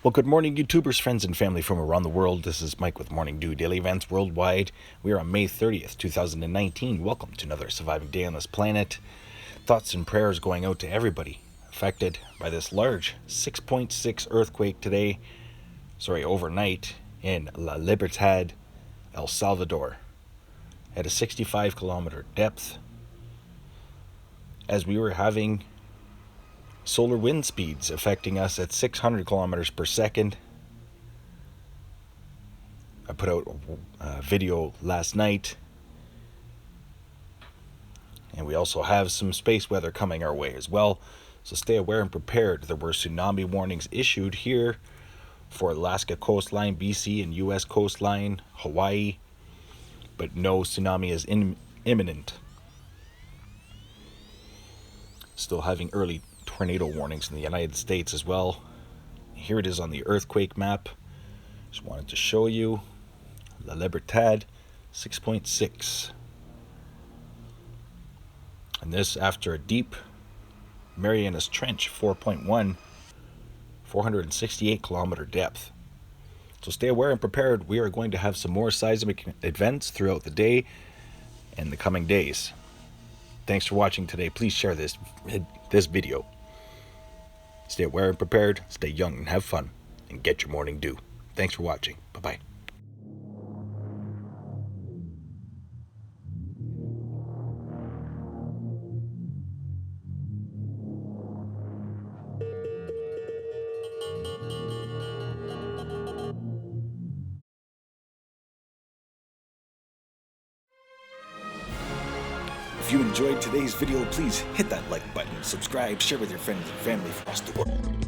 Well, good morning, YouTubers, friends, and family from around the world. This is Mike with Morning Dew Daily Events Worldwide. We are on May 30th, 2019. Welcome to another surviving day on this planet. Thoughts and prayers going out to everybody affected by this large 6.6 earthquake overnight in Libertad, El Salvador, at a 65-kilometer depth, as we were having solar wind speeds affecting us at 600 kilometers per second. I put out a video last night, and we also have some space weather coming our way as well, so stay aware and prepared. There were tsunami warnings issued here for Alaska coastline, BC and US coastline, Hawaii, but no tsunami is imminent. Still having early tornado warnings in the United States as well. Here it is on the earthquake map. Just wanted to show you La Libertad 6.6. And this after a deep Marianas Trench 4.1, 468 kilometer depth. So stay aware and prepared. We are going to have some more seismic events throughout the day and the coming days. Thanks for watching today. Please share this video. Stay aware and prepared, stay young and have fun, and get your morning dew. Thanks for watching. Bye-bye. If you enjoyed today's video, please hit that like button, subscribe, share with your friends and family across the world.